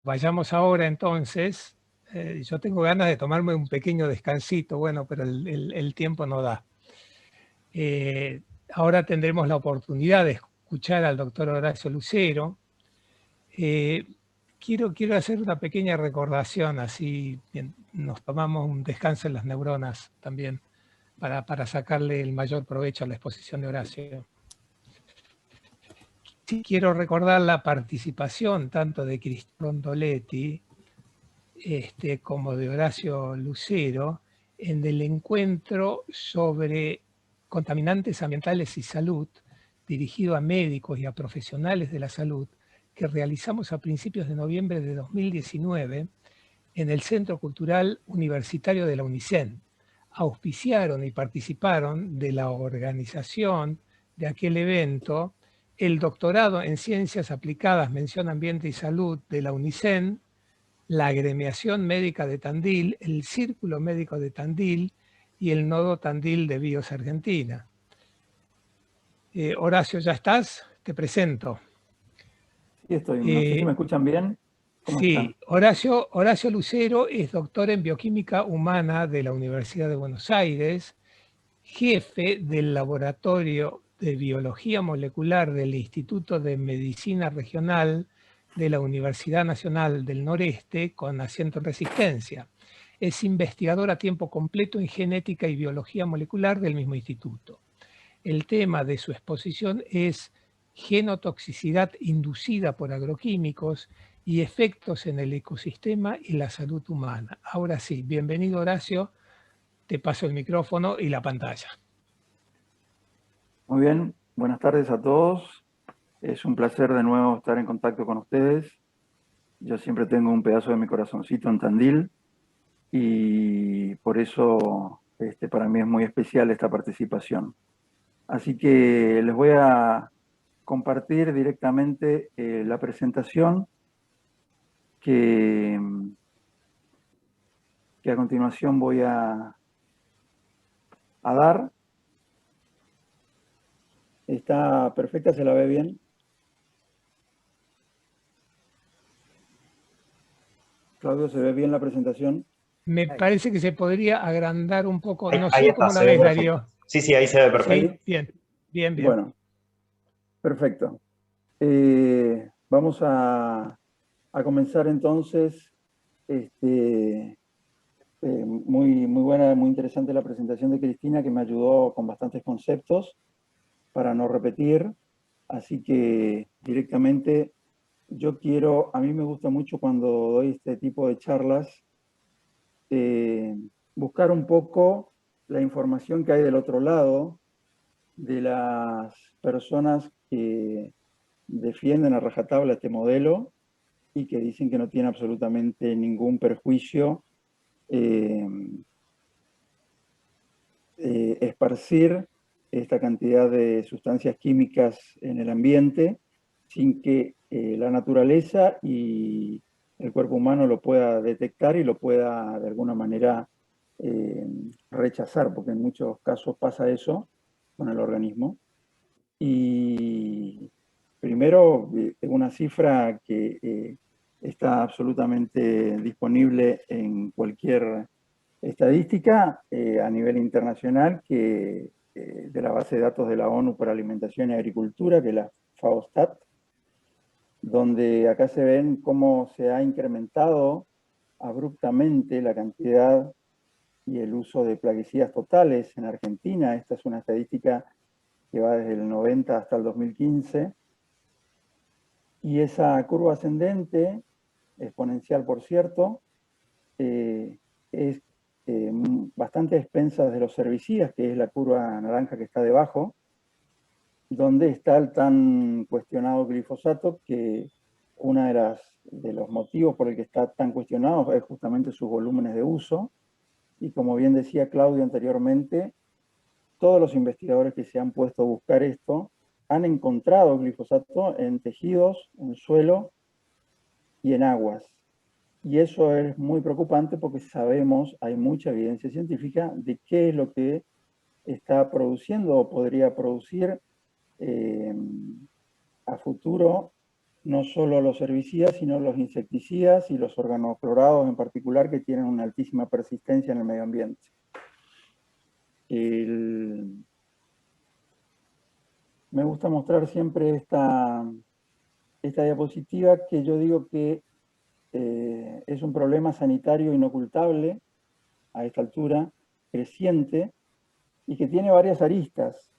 vayamos ahora entonces. Yo tengo ganas de tomarme un pequeño descansito, bueno, pero el tiempo no da. Ahora tendremos la oportunidad de escuchar al doctor Horacio Lucero. Quiero hacer una pequeña recordación, así bien, nos tomamos un descanso en las neuronas también, para sacarle el mayor provecho a la exposición de Horacio. Sí, quiero recordar la participación tanto de Cristiano Rondoletti como de Horacio Lucero en el encuentro sobre contaminantes ambientales y salud, dirigido a médicos y a profesionales de la salud, que realizamos a principios de noviembre de 2019 en el Centro Cultural Universitario de la UNICEN. Auspiciaron y participaron de la organización de aquel evento el doctorado en Ciencias Aplicadas, Mención Ambiente y Salud de la UNICEN, la Agremiación Médica de Tandil, el Círculo Médico de Tandil y el Nodo Tandil de BIOS Argentina. Horacio, ¿ya estás? Te presento. Sí, estoy. No sé si me escuchan bien. ¿Cómo Sí, están? Horacio Lucero es doctor en Bioquímica Humana de la Universidad de Buenos Aires, jefe del Laboratorio de Biología Molecular del Instituto de Medicina Regional de la Universidad Nacional del Noreste, con asiento en Resistencia. Es investigador a tiempo completo en genética y biología molecular del mismo instituto. El tema de su exposición es genotoxicidad inducida por agroquímicos y efectos en el ecosistema y la salud humana. Ahora sí, bienvenido Horacio, te paso el micrófono y la pantalla. Muy bien, buenas tardes a todos. Es un placer de nuevo estar en contacto con ustedes. Yo siempre tengo un pedazo de mi corazoncito en Tandil y por eso para mí es muy especial esta participación. Así que les voy a compartir directamente la presentación que a continuación voy a dar. ¿Está perfecta? ¿Se la ve bien? Claudio, ¿se ve bien la presentación? Me parece que se podría agrandar un poco, no Ahí sé está, cómo la se ve ves, perfecto. Darío. Sí, ahí se ve perfecto. Sí, bien, bien, bien. Bueno, perfecto. Vamos a comenzar entonces. Muy buena, muy interesante la presentación de Cristina, que me ayudó con bastantes conceptos para no repetir. Así que directamente a mí me gusta mucho cuando doy este tipo de charlas, buscar un poco la información que hay del otro lado de las personas que defienden a rajatabla este modelo y que dicen que no tiene absolutamente ningún perjuicio esparcir esta cantidad de sustancias químicas en el ambiente sin que la naturaleza y el cuerpo humano lo pueda detectar y lo pueda de alguna manera rechazar, porque en muchos casos pasa eso con el organismo. Y primero, una cifra que está absolutamente disponible en cualquier estadística a nivel internacional, que de la base de datos de la ONU para Alimentación y Agricultura, que es la FAO-STAT, donde acá se ven cómo se ha incrementado abruptamente la cantidad y el uso de plaguicidas totales en Argentina. Esta es una estadística que va desde el 90 hasta el 2015, y esa curva ascendente, exponencial por cierto, es bastante expensas de los herbicidas, que es la curva naranja que está debajo, donde está el tan cuestionado glifosato, que uno de los motivos por el que está tan cuestionado es justamente sus volúmenes de uso. Y como bien decía Claudio anteriormente, todos los investigadores que se han puesto a buscar esto han encontrado glifosato en tejidos, en suelo y en aguas. Y eso es muy preocupante porque sabemos, hay mucha evidencia científica de qué es lo que está produciendo o podría producir a futuro no solo los herbicidas, sino los insecticidas y los organoclorados en particular, que tienen una altísima persistencia en el medio ambiente. Me gusta mostrar siempre esta diapositiva, que yo digo que es un problema sanitario inocultable a esta altura, creciente, y que tiene varias aristas.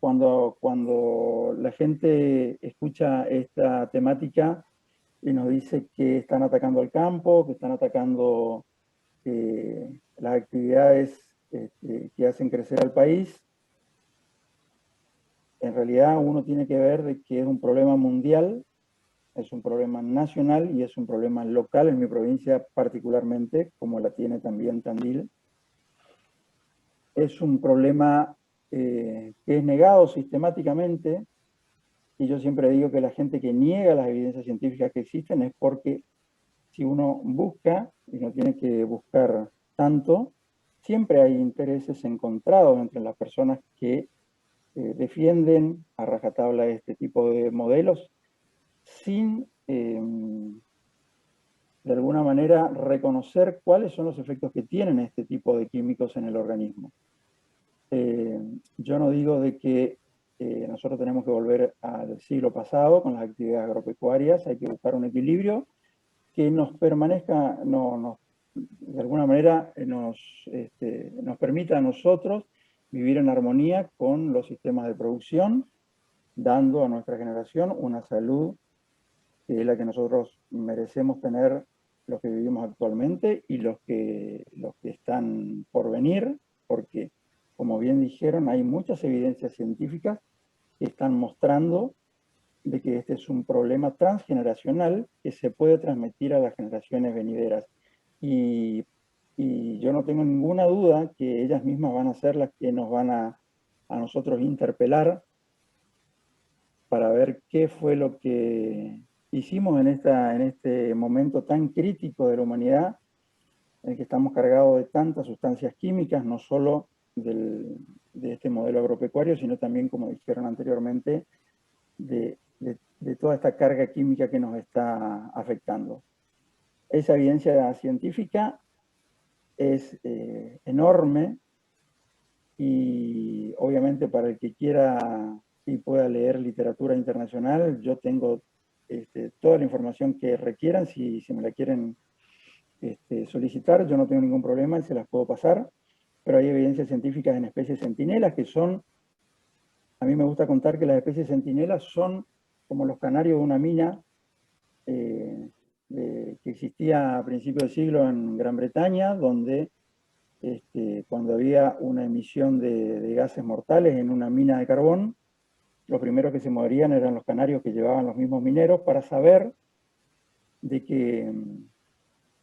Cuando la gente escucha esta temática y nos dice que están atacando al campo, que están atacando las actividades que hacen crecer al país, en realidad uno tiene que ver de que es un problema mundial, es un problema nacional y es un problema local en mi provincia particularmente, como la tiene también Tandil. Es un problema que es negado sistemáticamente, y yo siempre digo que la gente que niega las evidencias científicas que existen es porque si uno busca, y no tiene que buscar tanto, siempre hay intereses encontrados entre las personas que defienden a rajatabla este tipo de modelos sin, de alguna manera, reconocer cuáles son los efectos que tienen este tipo de químicos en el organismo. Yo no digo de que nosotros tenemos que volver al siglo pasado con las actividades agropecuarias, hay que buscar un equilibrio que nos permanezca, de alguna manera nos permita a nosotros vivir en armonía con los sistemas de producción, dando a nuestra generación una salud que es la que nosotros merecemos tener los que vivimos actualmente y los que están por venir, porque, como bien dijeron, hay muchas evidencias científicas que están mostrando de que este es un problema transgeneracional que se puede transmitir a las generaciones venideras. Y yo no tengo ninguna duda que ellas mismas van a ser las que nos van a nosotros interpelar para ver qué fue lo que hicimos en este momento tan crítico de la humanidad, en el que estamos cargados de tantas sustancias químicas, no solo de este modelo agropecuario, sino también, como dijeron anteriormente, de toda esta carga química que nos está afectando. Esa evidencia científica es enorme, y obviamente para el que quiera y pueda leer literatura internacional, yo tengo toda la información que requieran. Si me la quieren solicitar, yo no tengo ningún problema y se las puedo pasar, pero hay evidencias científicas en especies centinelas que son, a mí me gusta contar que las especies centinelas son como los canarios de una mina que existía a principios del siglo en Gran Bretaña, donde cuando había una emisión de gases mortales en una mina de carbón, los primeros que se morían eran los canarios que llevaban los mismos mineros, para saber de que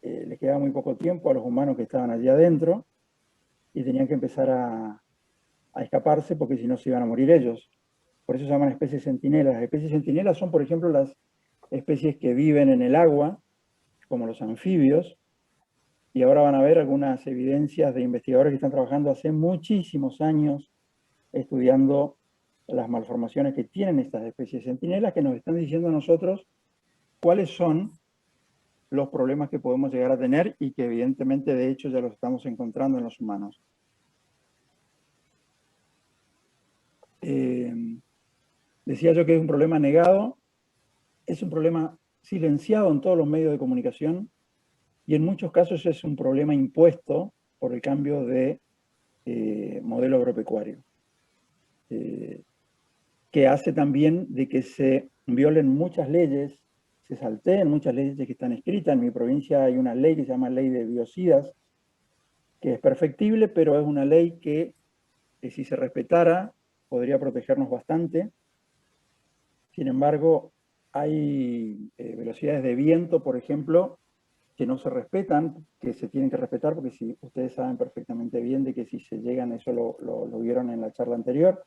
les quedaba muy poco tiempo a los humanos que estaban allí adentro y tenían que empezar a escaparse, porque si no se iban a morir ellos. Por eso se llaman especies centinelas. Las especies centinelas son, por ejemplo, las especies que viven en el agua, como los anfibios, y ahora van a ver algunas evidencias de investigadores que están trabajando hace muchísimos años estudiando las malformaciones que tienen estas especies centinelas, que nos están diciendo a nosotros cuáles son los problemas que podemos llegar a tener y que evidentemente de hecho ya los estamos encontrando en los humanos. Decía yo que es un problema negado, es un problema silenciado en todos los medios de comunicación, y en muchos casos es un problema impuesto por el cambio de modelo agropecuario, que hace también de que se violen muchas leyes, se salteen muchas leyes que están escritas. En mi provincia hay una ley que se llama Ley de Biocidas, que es perfectible, pero es una ley que si se respetara podría protegernos bastante. Sin embargo, hay velocidades de viento, por ejemplo, que no se respetan, que se tienen que respetar, porque si ustedes saben perfectamente bien de que si se llegan, eso lo vieron en la charla anterior,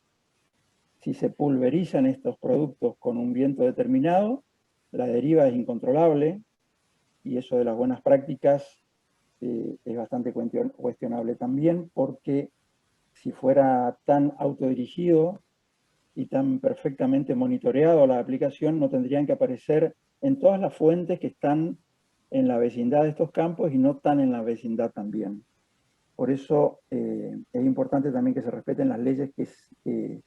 si se pulverizan estos productos con un viento determinado, la deriva es incontrolable, y eso de las buenas prácticas es bastante cuestionable también, porque si fuera tan autodirigido, y tan perfectamente monitoreado la aplicación, no tendrían que aparecer en todas las fuentes que están en la vecindad de estos campos y no tan en la vecindad también. Por eso es importante también que se respeten las leyes que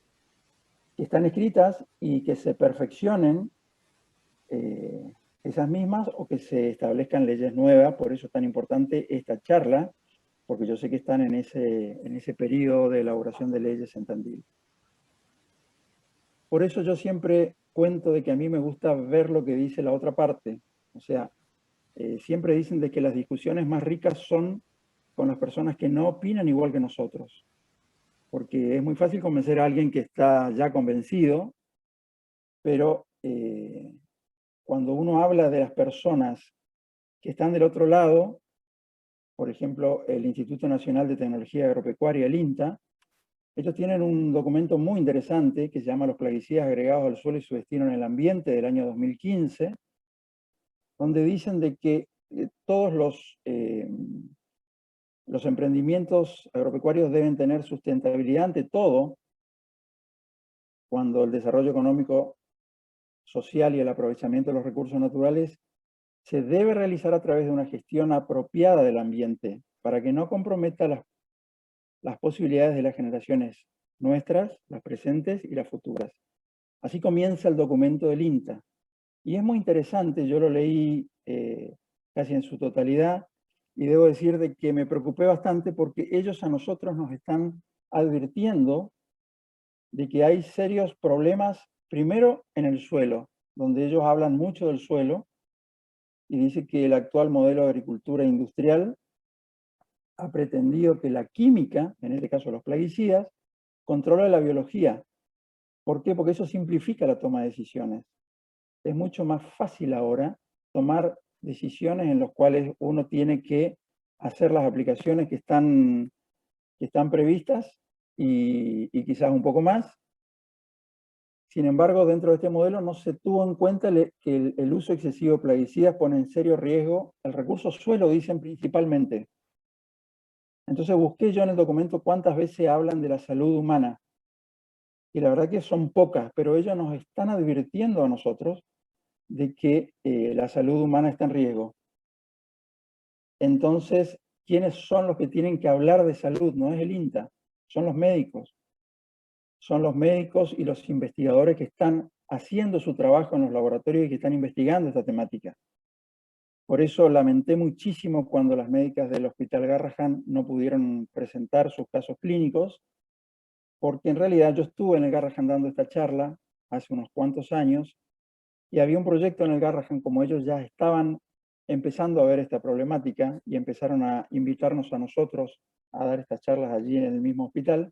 están escritas y que se perfeccionen esas mismas o que se establezcan leyes nuevas. Por eso es tan importante esta charla, porque yo sé que están en ese periodo de elaboración de leyes en Tandil. Por eso yo siempre cuento de que a mí me gusta ver lo que dice la otra parte. O sea, siempre dicen de que las discusiones más ricas son con las personas que no opinan igual que nosotros. Porque es muy fácil convencer a alguien que está ya convencido, pero cuando uno habla de las personas que están del otro lado, por ejemplo, el Instituto Nacional de Tecnología Agropecuaria, el INTA, ellos tienen un documento muy interesante que se llama Los plaguicidas agregados al suelo y su destino en el ambiente, del año 2015, donde dicen de que todos los emprendimientos agropecuarios deben tener sustentabilidad ante todo, cuando el desarrollo económico, social y el aprovechamiento de los recursos naturales se debe realizar a través de una gestión apropiada del ambiente, para que no comprometa las posibilidades de las generaciones nuestras, las presentes y las futuras. Así comienza el documento del INTA. Y es muy interesante, yo lo leí casi en su totalidad, y debo decir de que me preocupé bastante porque ellos a nosotros nos están advirtiendo de que hay serios problemas, primero en el suelo, donde ellos hablan mucho del suelo, y dice que el actual modelo de agricultura industrial ha pretendido que la química, en este caso los plaguicidas, controle la biología. ¿Por qué? Porque eso simplifica la toma de decisiones. Es mucho más fácil ahora tomar decisiones en las cuales uno tiene que hacer las aplicaciones que están previstas y quizás un poco más. Sin embargo, dentro de este modelo no se tuvo en cuenta que el uso excesivo de plaguicidas pone en serio riesgo el recurso suelo, dicen principalmente. Entonces busqué yo en el documento cuántas veces hablan de la salud humana. Y la verdad que son pocas, pero ellos nos están advirtiendo a nosotros de que la salud humana está en riesgo. Entonces, ¿quiénes son los que tienen que hablar de salud? No es el INTA, son los médicos. Son los médicos y los investigadores que están haciendo su trabajo en los laboratorios y que están investigando esta temática. Por eso lamenté muchísimo cuando las médicas del Hospital Garrahan no pudieron presentar sus casos clínicos, porque en realidad yo estuve en el Garrahan dando esta charla hace unos cuantos años, y había un proyecto en el Garrahan, como ellos ya estaban empezando a ver esta problemática y empezaron a invitarnos a nosotros a dar estas charlas allí en el mismo hospital,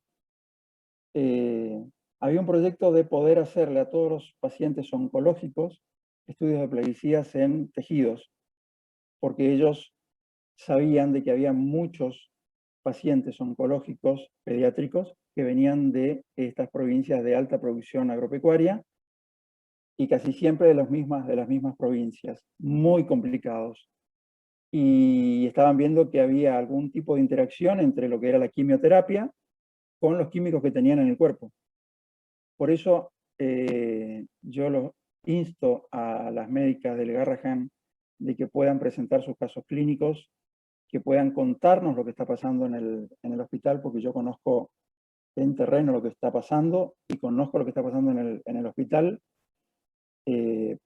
había un proyecto de poder hacerle a todos los pacientes oncológicos estudios de plaguicidas en tejidos, porque ellos sabían de que había muchos pacientes oncológicos pediátricos que venían de estas provincias de alta producción agropecuaria y casi siempre de las mismas provincias, muy complicados. Y estaban viendo que había algún tipo de interacción entre lo que era la quimioterapia con los químicos que tenían en el cuerpo. Por eso yo los insto a las médicas del Garrahan de que puedan presentar sus casos clínicos, que puedan contarnos lo que está pasando en el hospital, porque yo conozco en terreno lo que está pasando y conozco lo que está pasando en el hospital,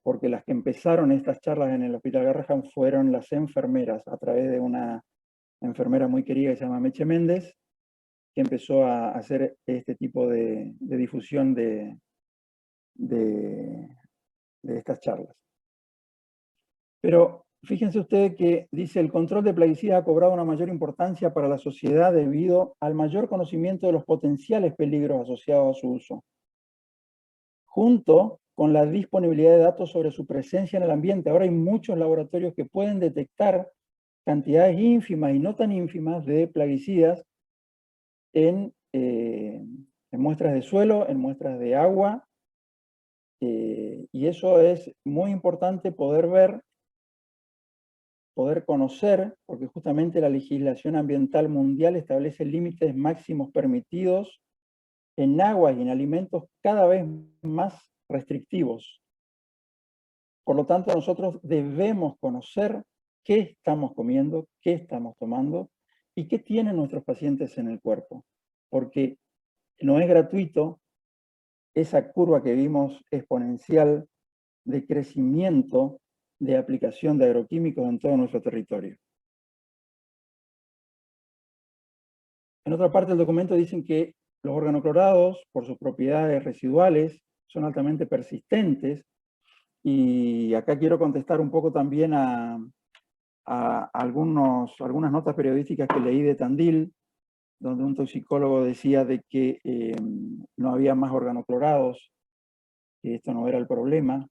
porque las que empezaron estas charlas en el Hospital Garrahan fueron las enfermeras, a través de una enfermera muy querida que se llama Meche Méndez, que empezó a hacer este tipo de difusión de estas charlas. Pero fíjense ustedes que dice, el control de plaguicidas ha cobrado una mayor importancia para la sociedad debido al mayor conocimiento de los potenciales peligros asociados a su uso, junto con la disponibilidad de datos sobre su presencia en el ambiente. Ahora hay muchos laboratorios que pueden detectar cantidades ínfimas y no tan ínfimas de plaguicidas en muestras de suelo, en muestras de agua, y eso es muy importante poder ver, poder conocer, porque justamente la legislación ambiental mundial establece límites máximos permitidos en aguas y en alimentos cada vez más restrictivos. Por lo tanto, nosotros debemos conocer qué estamos comiendo, qué estamos tomando y qué tienen nuestros pacientes en el cuerpo. Porque no es gratuito esa curva que vimos exponencial de crecimiento de aplicación de agroquímicos en todo nuestro territorio. En otra parte del documento dicen que los organoclorados, por sus propiedades residuales, son altamente persistentes. Y acá quiero contestar un poco también a algunas notas periodísticas que leí de Tandil, donde un toxicólogo decía de que no había más organoclorados, que esto no era el problema.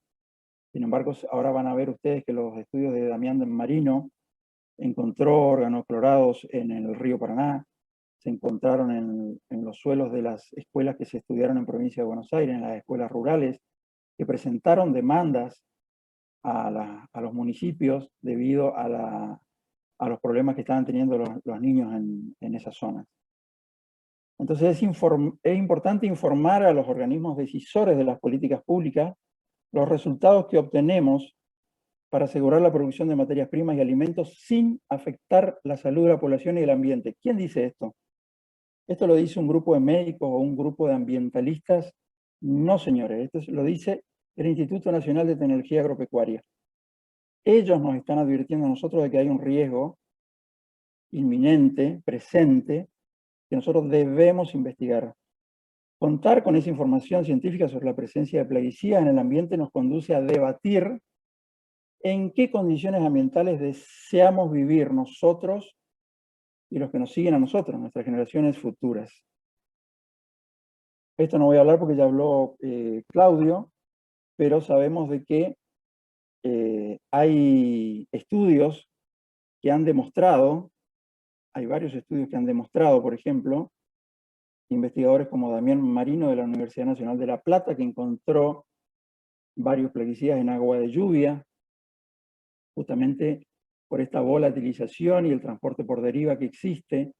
Sin embargo, ahora van a ver ustedes que los estudios de Damián Marino encontró organoclorados en el río Paraná, se encontraron en los suelos de las escuelas que se estudiaron en provincia de Buenos Aires, en las escuelas rurales, que presentaron demandas a los municipios debido a los problemas que estaban teniendo los niños en esas zonas. Entonces es importante informar a los organismos decisores de las políticas públicas los resultados que obtenemos para asegurar la producción de materias primas y alimentos sin afectar la salud de la población y el ambiente. ¿Quién dice esto? ¿Esto lo dice un grupo de médicos o un grupo de ambientalistas? No, señores, esto lo dice el Instituto Nacional de Tecnología Agropecuaria. Ellos nos están advirtiendo a nosotros de que hay un riesgo inminente, presente, que nosotros debemos investigar. Contar con esa información científica sobre la presencia de plaguicidas en el ambiente nos conduce a debatir en qué condiciones ambientales deseamos vivir nosotros y los que nos siguen a nosotros, nuestras generaciones futuras. Esto no voy a hablar porque ya habló Claudio, pero sabemos de que hay estudios que han demostrado, hay varios estudios que han demostrado, por ejemplo, investigadores como Damián Marino de la Universidad Nacional de La Plata, que encontró varios plaguicidas en agua de lluvia, justamente por esta volatilización y el transporte por deriva que existe.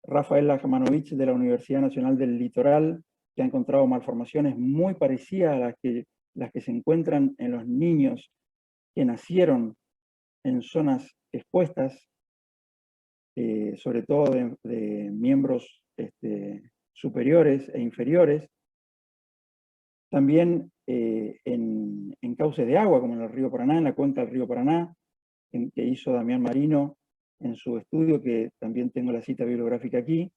Rafael Lajmanovich de la Universidad Nacional del Litoral, que ha encontrado malformaciones muy parecidas a las que se encuentran en los niños que nacieron en zonas expuestas, sobre todo de miembros superiores e inferiores. También en cauces de agua, como en el río Paraná, en la cuenca del río Paraná, que hizo Damián Marino en su estudio, que también tengo la cita bibliográfica aquí,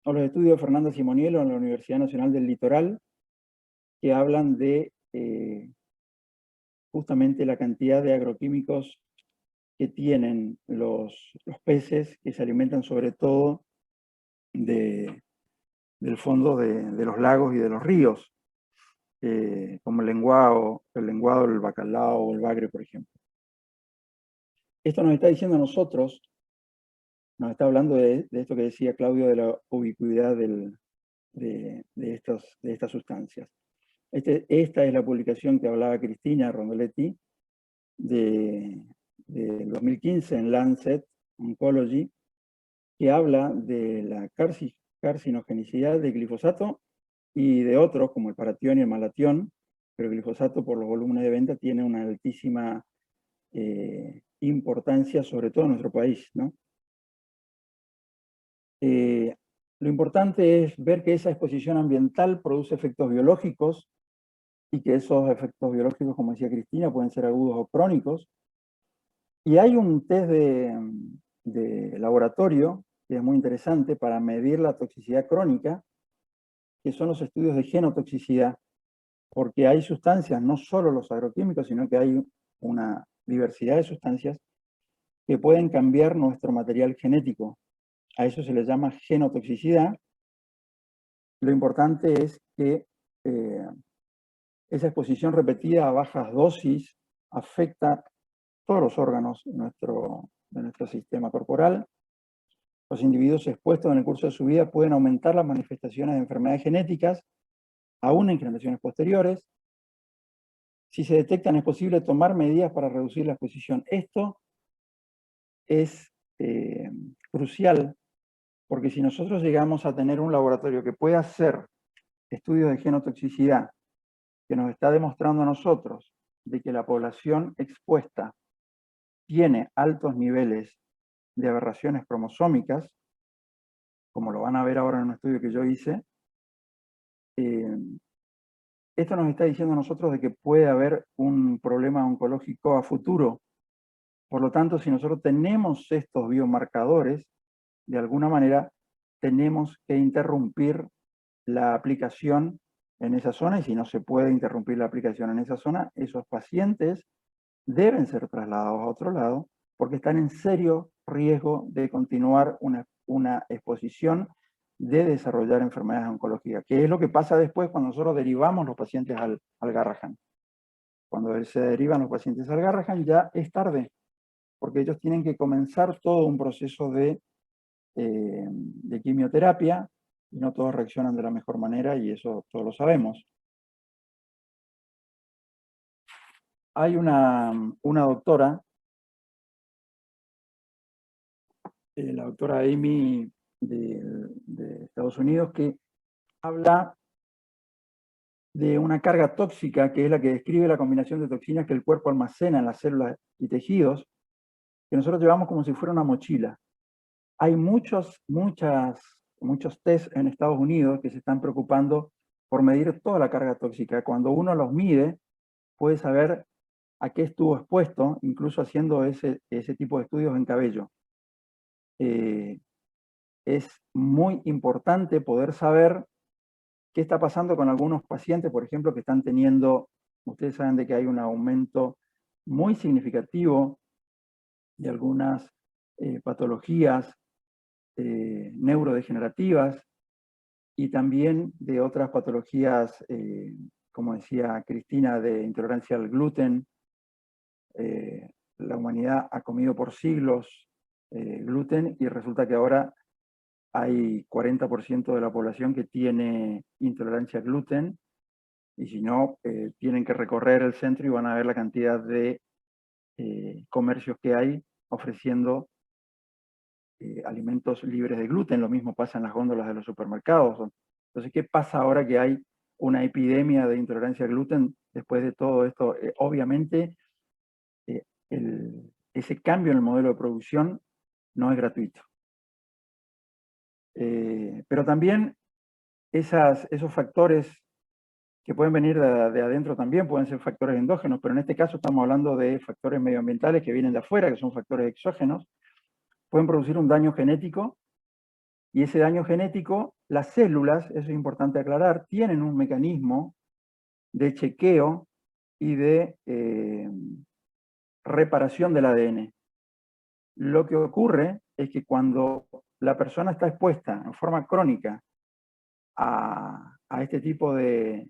o los estudios de Fernanda Simoniello en la Universidad Nacional del Litoral, que hablan de justamente la cantidad de agroquímicos que tienen los peces, que se alimentan sobre todo del fondo de los lagos y de los ríos, como el lenguado, el bacalao o el bagre, por ejemplo. Esto nos está diciendo a nosotros, nos está hablando de esto que decía Claudio, de la ubicuidad de estas sustancias. Esta es la publicación que hablaba Cristina Rondoletti del 2015 en Lancet Oncology, que habla de la carcinogenicidad del glifosato y de otros, como el paratión y el malatión, pero el glifosato por los volúmenes de venta tiene una altísima importancia, sobre todo en nuestro país, ¿no? Lo importante es ver que esa exposición ambiental produce efectos biológicos y que esos efectos biológicos, como decía Cristina, pueden ser agudos o crónicos. Y hay un test de laboratorio que es muy interesante para medir la toxicidad crónica, que son los estudios de genotoxicidad, porque hay sustancias, no solo los agroquímicos, sino que hay una diversidad de sustancias que pueden cambiar nuestro material genético. A eso se le llama genotoxicidad. Lo importante es que esa exposición repetida a bajas dosis afecta todos los órganos de nuestro sistema corporal. Los individuos expuestos en el curso de su vida pueden aumentar las manifestaciones de enfermedades genéticas, aún en generaciones posteriores. Si se detectan, es posible tomar medidas para reducir la exposición. Esto es crucial Porque si nosotros llegamos a tener un laboratorio que pueda hacer estudios de genotoxicidad, que nos está demostrando a nosotros de que la población expuesta tiene altos niveles de aberraciones cromosómicas, como lo van a ver ahora en un estudio que yo hice, esto nos está diciendo a nosotros de que puede haber un problema oncológico a futuro. Por lo tanto, si nosotros tenemos estos biomarcadores, de alguna manera tenemos que interrumpir la aplicación en esa zona, y si no se puede interrumpir la aplicación en esa zona, esos pacientes deben ser trasladados a otro lado porque están en serio riesgo de continuar una exposición de desarrollar enfermedades oncológicas, que es lo que pasa después cuando nosotros derivamos los pacientes al Garrahan. Cuando se derivan los pacientes al Garrahan ya es tarde, porque ellos tienen que comenzar todo un proceso de quimioterapia, y no todos reaccionan de la mejor manera, y eso todos lo sabemos. Hay una doctora, la doctora Amy de Estados Unidos, que habla de una carga tóxica, que es la que describe la combinación de toxinas que el cuerpo almacena en las células y tejidos, que nosotros llevamos como si fuera una mochila. Hay muchos test en Estados Unidos que se están preocupando por medir toda la carga tóxica. Cuando uno los mide, puede saber a qué estuvo expuesto, incluso haciendo ese tipo de estudios en cabello. Es muy importante poder saber qué está pasando con algunos pacientes, por ejemplo, que están teniendo, ustedes saben de que hay un aumento muy significativo de algunas patologías neurodegenerativas, y también de otras patologías, como decía Cristina, de intolerancia al gluten. La humanidad ha comido por siglos gluten, y resulta que ahora hay 40% de la población que tiene intolerancia al gluten, y si no, tienen que recorrer el centro y van a ver la cantidad de comercios que hay ofreciendo alimentos libres de gluten. Lo mismo pasa en las góndolas de los supermercados. Entonces, ¿qué pasa ahora que hay una epidemia de intolerancia al gluten después de todo esto? Obviamente, ese cambio en el modelo de producción no es gratuito. Pero también esos factores que pueden venir de adentro también pueden ser factores endógenos, pero en este caso estamos hablando de factores medioambientales que vienen de afuera, que son factores exógenos. Pueden producir un daño genético, y ese daño genético, las células, eso es importante aclarar, tienen un mecanismo de chequeo y de reparación del ADN. Lo que ocurre es que cuando la persona está expuesta en forma crónica a este tipo de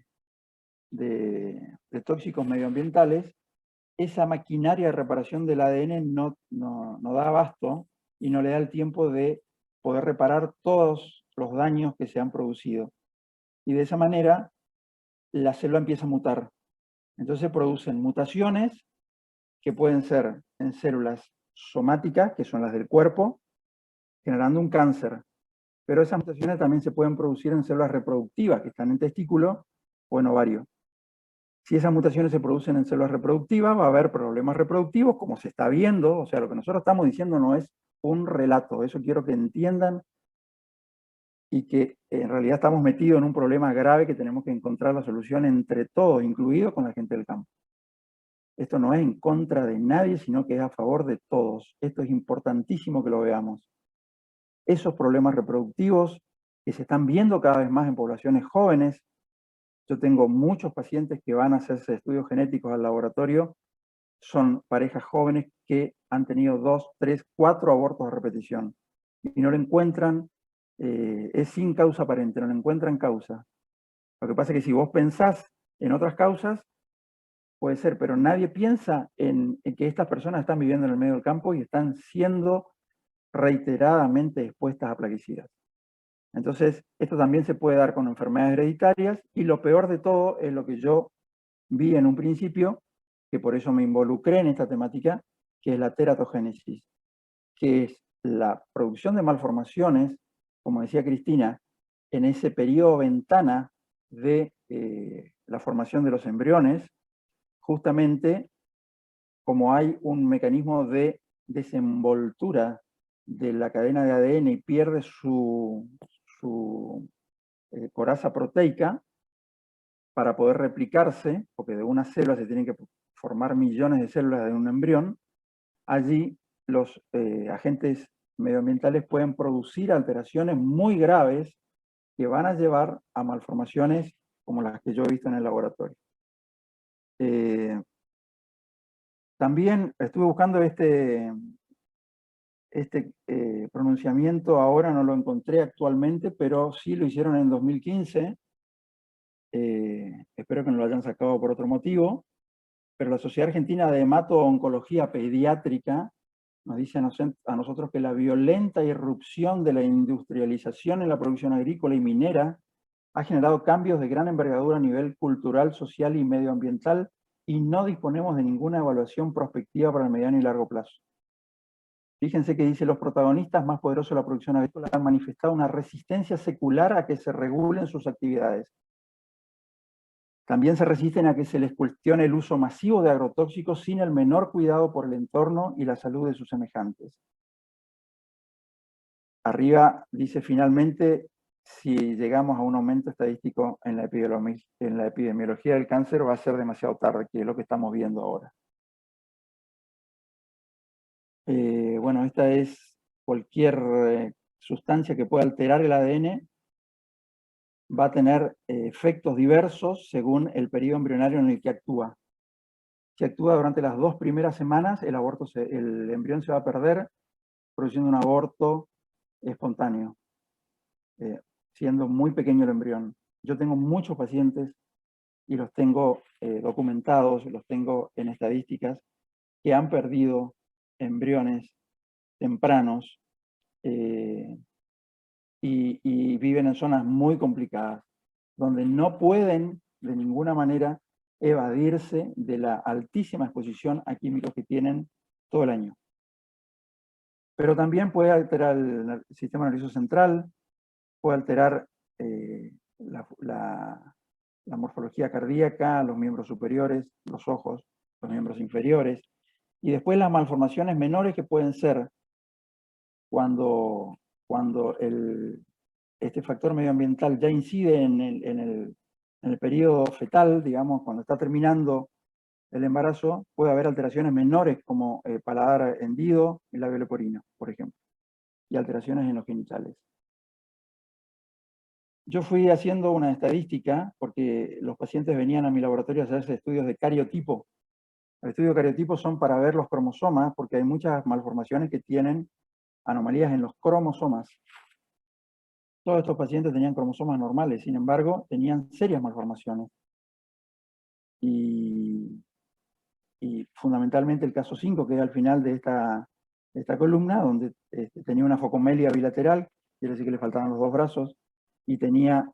tóxicos medioambientales, esa maquinaria de reparación del ADN no da abasto y no le da el tiempo de poder reparar todos los daños que se han producido. Y de esa manera, la célula empieza a mutar. Entonces producen mutaciones que pueden ser en células somáticas, que son las del cuerpo, generando un cáncer. Pero esas mutaciones también se pueden producir en células reproductivas, que están en testículo o en ovario. Si esas mutaciones se producen en células reproductivas, va a haber problemas reproductivos, como se está viendo. O sea, lo que nosotros estamos diciendo no es un relato. Eso quiero que entiendan, y que en realidad estamos metidos en un problema grave que tenemos que encontrar la solución entre todos, incluido con la gente del campo. Esto no es en contra de nadie, sino que es a favor de todos. Esto es importantísimo que lo veamos. Esos problemas reproductivos que se están viendo cada vez más en poblaciones jóvenes. Yo tengo muchos pacientes que van a hacerse estudios genéticos al laboratorio, son parejas jóvenes que han tenido 2, 3, 4 abortos a repetición, y no le encuentran, es sin causa aparente, no le encuentran causa. Lo que pasa es que si vos pensás en otras causas, puede ser, pero nadie piensa en que estas personas están viviendo en el medio del campo y están siendo reiteradamente expuestas a plaguicidas. Entonces, esto también se puede dar con enfermedades hereditarias, y lo peor de todo es lo que yo vi en un principio, que por eso me involucré en esta temática, que es la teratogénesis, que es la producción de malformaciones como decía Cristina, en ese periodo ventana de la formación de los embriones, justamente como hay un mecanismo de desenvoltura de la cadena de ADN y pierde su coraza proteica para poder replicarse, porque de una célula se tienen que formar millones de células de un embrión, allí los agentes medioambientales pueden producir alteraciones muy graves que van a llevar a malformaciones como las que yo he visto en el laboratorio. También estuve buscando este pronunciamiento, ahora no lo encontré actualmente, pero sí lo hicieron en 2015. Espero que no lo hayan sacado por otro motivo, pero la Sociedad Argentina de Hemato-Oncología Pediátrica nos dice a nosotros que la violenta irrupción de la industrialización en la producción agrícola y minera ha generado cambios de gran envergadura a nivel cultural, social y medioambiental, y no disponemos de ninguna evaluación prospectiva para el mediano y largo plazo. Fíjense que dice, los protagonistas más poderosos de la producción agrícola han manifestado una resistencia secular a que se regulen sus actividades. También se resisten a que se les cuestione el uso masivo de agrotóxicos sin el menor cuidado por el entorno y la salud de sus semejantes. Arriba dice finalmente, si llegamos a un aumento estadístico en la epidemiología del cáncer va a ser demasiado tarde, que es lo que estamos viendo ahora. Bueno, esta es cualquier sustancia que pueda alterar el ADN, va a tener efectos diversos según el periodo embrionario en el que actúa. Si actúa durante las 2 primeras semanas, el embrión se va a perder, produciendo un aborto espontáneo, siendo muy pequeño el embrión. Yo tengo muchos pacientes, y los tengo documentados, los tengo en estadísticas, que han perdido embriones tempranos y viven en zonas muy complicadas, donde no pueden de ninguna manera evadirse de la altísima exposición a químicos que tienen todo el año. Pero también puede alterar el sistema nervioso central, puede alterar la morfología cardíaca, los miembros superiores, los ojos, los miembros inferiores, y después las malformaciones menores que pueden ser cuando este factor medioambiental ya incide en el periodo fetal, digamos, cuando está terminando el embarazo, puede haber alteraciones menores como paladar hendido y labio leporino, por ejemplo, y alteraciones en los genitales. Yo fui haciendo una estadística porque los pacientes venían a mi laboratorio a hacerse estudios de cariotipo. Los estudios de cariotipo son para ver los cromosomas, porque hay muchas malformaciones que tienen anomalías en los cromosomas. Todos estos pacientes tenían cromosomas normales, sin embargo, tenían serias malformaciones. Y fundamentalmente el caso 5, que es al final de esta columna, donde tenía una focomelia bilateral, quiere decir que le faltaban los 2 brazos, y tenía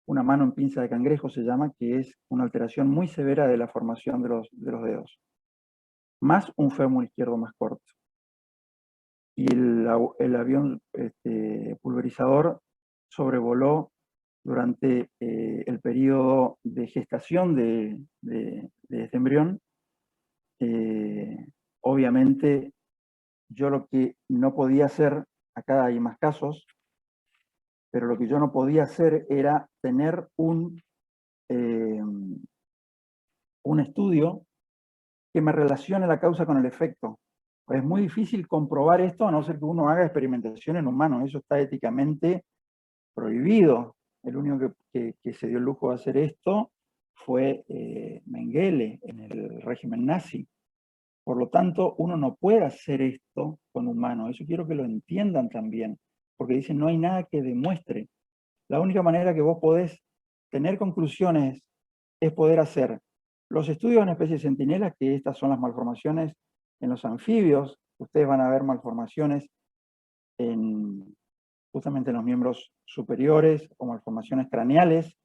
una mano en pinza de cangrejo, se llama, que es una alteración muy severa de la formación de los dedos. Más un fémur izquierdo más corto. Y el avión pulverizador sobrevoló durante el periodo de gestación de este embrión. Obviamente, yo lo que no podía hacer, acá hay más casos, pero lo que yo no podía hacer era tener un estudio que me relacione la causa con el efecto. Es muy difícil comprobar esto a no ser que uno haga experimentación en humanos. Eso está éticamente prohibido. El único que se dio el lujo de hacer esto fue Mengele en el régimen nazi. Por lo tanto, uno no puede hacer esto con humanos. Eso quiero que lo entiendan también, porque dicen no hay nada que demuestre. La única manera que vos podés tener conclusiones es poder hacer los estudios en especies centinelas, que estas son las malformaciones en los anfibios. Ustedes van a ver malformaciones justamente en los miembros superiores o malformaciones craneales,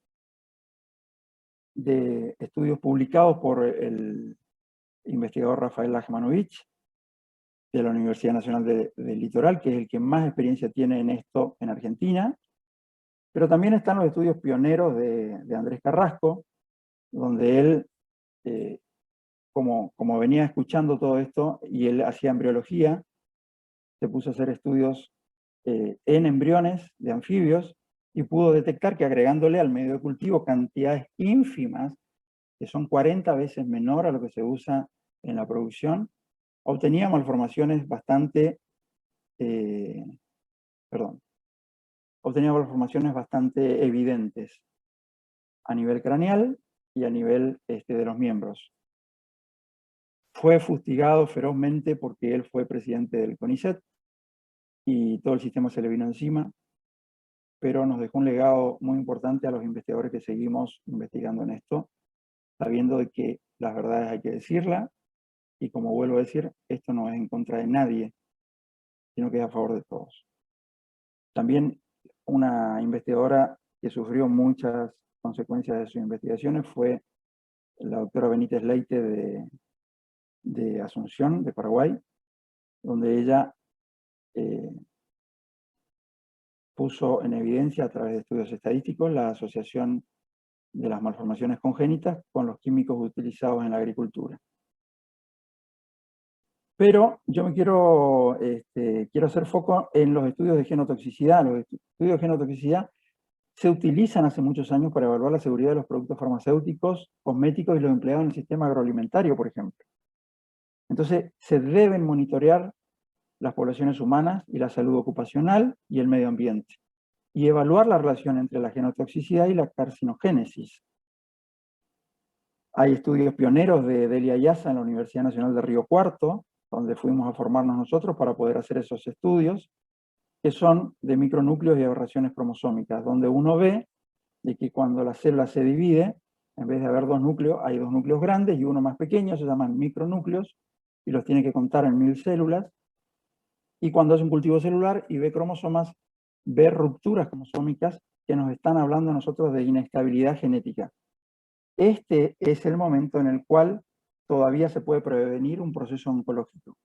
de estudios publicados por el investigador Rafael Lajmanovich, de la Universidad Nacional del Litoral, que es el que más experiencia tiene en esto en Argentina, pero también están los estudios pioneros de Andrés Carrasco, donde él, como venía escuchando todo esto, y él hacía embriología, se puso a hacer estudios en embriones de anfibios, y pudo detectar que agregándole al medio de cultivo cantidades ínfimas, que son 40 veces menor a lo que se usa en la producción, obtenía malformaciones bastante evidentes a nivel craneal y a nivel de los miembros. Fue fustigado ferozmente porque él fue presidente del CONICET y todo el sistema se le vino encima, pero nos dejó un legado muy importante a los investigadores que seguimos investigando en esto, sabiendo de que las verdades hay que decirlas, y como vuelvo a decir, esto no es en contra de nadie, sino que es a favor de todos. También una investigadora que sufrió muchas consecuencias de sus investigaciones fue la doctora Benítez Leite de Asunción, de Paraguay, donde ella puso en evidencia a través de estudios estadísticos la asociación de las malformaciones congénitas con los químicos utilizados en la agricultura. Pero yo me quiero hacer foco en los estudios de genotoxicidad. Los estudios de genotoxicidad se utilizan hace muchos años para evaluar la seguridad de los productos farmacéuticos, cosméticos y los empleados en el sistema agroalimentario, por ejemplo. Entonces, se deben monitorear las poblaciones humanas y la salud ocupacional y el medio ambiente, y evaluar la relación entre la genotoxicidad y la carcinogénesis. Hay estudios pioneros de Delia Yaza en la Universidad Nacional de Río Cuarto, donde fuimos a formarnos nosotros para poder hacer esos estudios, que son de micronúcleos y aberraciones cromosómicas, donde uno ve de que cuando la célula se divide, en vez de haber dos núcleos, hay dos núcleos grandes y uno más pequeño, se llaman micronúcleos, y los tiene que contar en 1000 células, y cuando hace un cultivo celular y ve cromosomas, ve rupturas cromosómicas que nos están hablando a nosotros de inestabilidad genética. Este es el momento en el cual todavía se puede prevenir un proceso oncológico.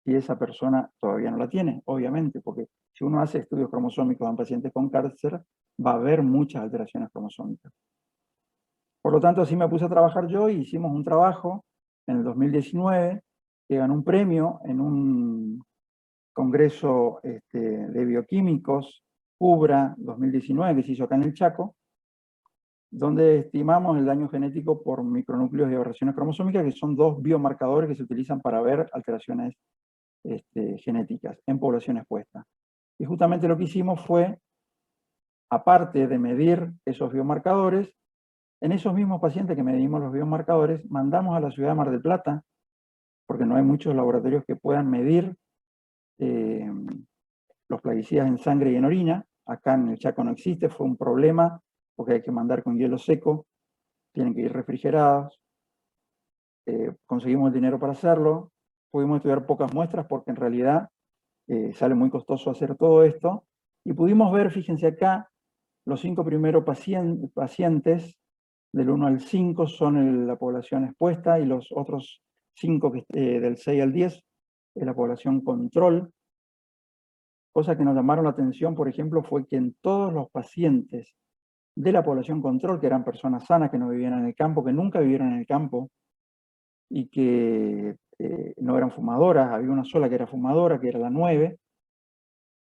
Y esa persona todavía no la tiene, obviamente, porque si uno hace estudios cromosómicos en pacientes con cáncer, va a haber muchas alteraciones cromosómicas. Por lo tanto, así me puse a trabajar yo y hicimos un trabajo en el 2019 que ganó un premio en un congreso de bioquímicos, CUBRA 2019, que se hizo acá en el Chaco, donde estimamos el daño genético por micronúcleos y aberraciones cromosómicas, que son dos biomarcadores que se utilizan para ver alteraciones genéticas en población expuesta. Y justamente lo que hicimos fue, aparte de medir esos biomarcadores, en esos mismos pacientes que medimos los biomarcadores, mandamos a la ciudad de Mar del Plata, porque no hay muchos laboratorios que puedan medir los plaguicidas en sangre y en orina. Acá en el Chaco no existe, fue un problema, porque hay que mandar con hielo seco, tienen que ir refrigerados. Conseguimos el dinero para hacerlo, pudimos estudiar pocas muestras porque en realidad sale muy costoso hacer todo esto, y pudimos ver, fíjense acá, los 5 primeros pacientes, del 1 al 5 son la población expuesta, y los otros 5 del 6 al 10 es la población control. Cosa que nos llamaron la atención, por ejemplo, fue que en todos los pacientes de la población control, que eran personas sanas que no vivían en el campo, que nunca vivieron en el campo, y que no eran fumadoras, había una sola que era fumadora, que era la 9,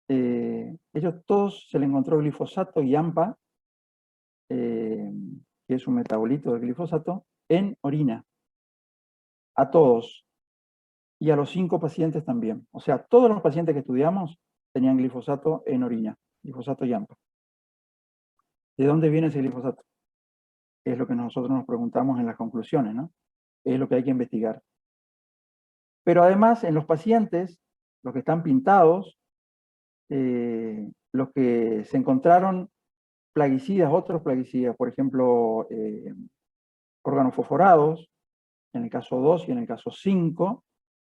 ellos todos se les encontró glifosato y AMPA, que es un metabolito del glifosato, en orina. A todos. Y a los 5 pacientes también. O sea, todos los pacientes que estudiamos tenían glifosato en orina, glifosato y AMPA. ¿De dónde viene ese glifosato? Es lo que nosotros nos preguntamos en las conclusiones, ¿no? Es lo que hay que investigar. Pero además, en los pacientes, los que están pintados, los que se encontraron plaguicidas, otros plaguicidas, por ejemplo, organofosforados, en el caso 2 y en el caso 5,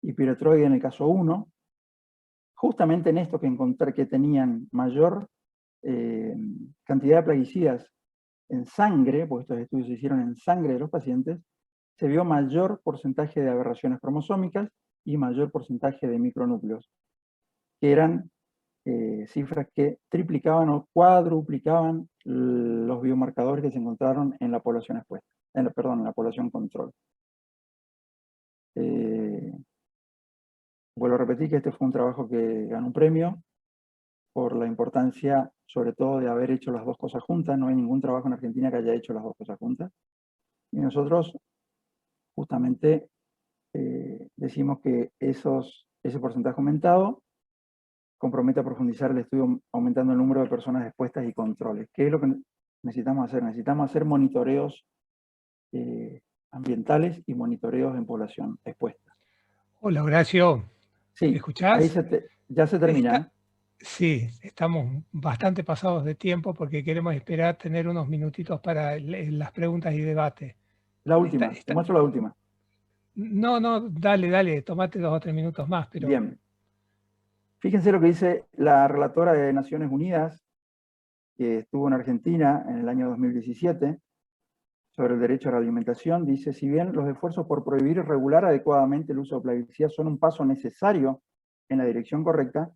y piretroide en el caso 1, justamente en esto que encontré que tenían mayor cantidad de plaguicidas en sangre, porque estos estudios se hicieron en sangre de los pacientes, se vio mayor porcentaje de aberraciones cromosómicas y mayor porcentaje de micronúcleos, que eran cifras que triplicaban o cuadruplicaban los biomarcadores que se encontraron en la población expuesta, perdón, en la población control. Vuelvo a repetir que este fue un trabajo que ganó un premio por la importancia, sobre todo, de haber hecho las dos cosas juntas. No hay ningún trabajo en Argentina que haya hecho las dos cosas juntas. Y nosotros, justamente, decimos que ese porcentaje aumentado compromete a profundizar el estudio aumentando el número de personas expuestas y controles. ¿Qué es lo que necesitamos hacer? Necesitamos hacer monitoreos ambientales y monitoreos en población expuesta. Hola, Horacio. ¿Me Sí, ahí escuchás? ya se termina. Sí, estamos bastante pasados de tiempo porque queremos esperar tener unos minutitos para las preguntas y debate. La última, te muestro la última. No, dale, tomate 2 o 3 minutos más. Pero... Bien. Fíjense lo que dice la relatora de Naciones Unidas, que estuvo en Argentina en el año 2017, sobre el derecho a la alimentación. Dice, si bien los esfuerzos por prohibir y regular adecuadamente el uso de plaguicidas son un paso necesario en la dirección correcta,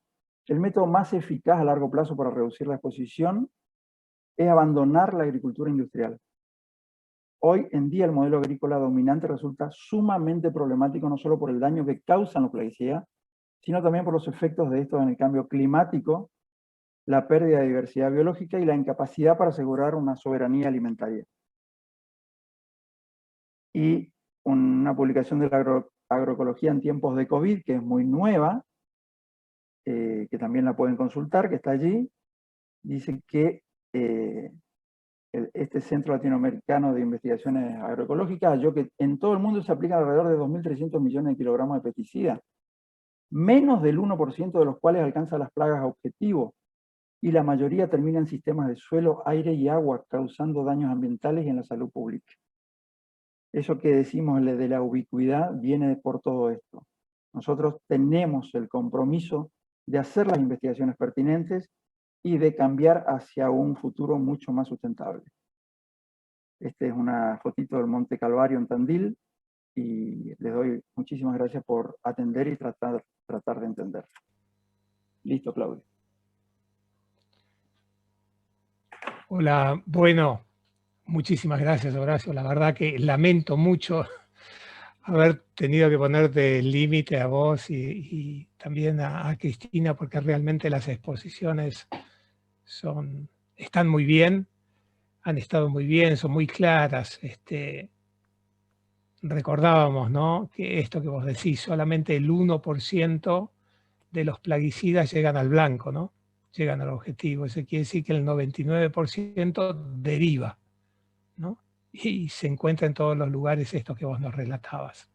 el método más eficaz a largo plazo para reducir la exposición es abandonar la agricultura industrial. Hoy en día el modelo agrícola dominante resulta sumamente problemático no solo por el daño que causan los plaguicidas, sino también por los efectos de estos en el cambio climático, la pérdida de diversidad biológica y la incapacidad para asegurar una soberanía alimentaria. Y una publicación de la agroecología en tiempos de COVID, que es muy nueva, que también la pueden consultar, que está allí, dice que este Centro Latinoamericano de Investigaciones Agroecológicas halló que en todo el mundo se aplican alrededor de 2.300 millones de kilogramos de pesticidas, menos del 1% de los cuales alcanza las plagas objetivo, y la mayoría termina en sistemas de suelo, aire y agua, causando daños ambientales y en la salud pública. Eso que decimos de la ubicuidad viene por todo esto. Nosotros tenemos el compromiso de hacer las investigaciones pertinentes y de cambiar hacia un futuro mucho más sustentable. Esta es una fotito del Monte Calvario en Tandil, y les doy muchísimas gracias por atender y tratar de entender. Listo, Claudio. Hola, bueno, muchísimas gracias, Horacio. La verdad que lamento mucho haber tenido que ponerte límite a vos y también a Cristina, porque realmente las exposiciones están muy bien, han estado muy bien, son muy claras. Recordábamos, ¿no?, que esto que vos decís, solamente el 1% de los plaguicidas llegan al blanco, ¿no? Llegan al objetivo. Eso quiere decir que el 99% deriva, ¿no? Y se encuentra en todos los lugares estos que vos nos relatabas.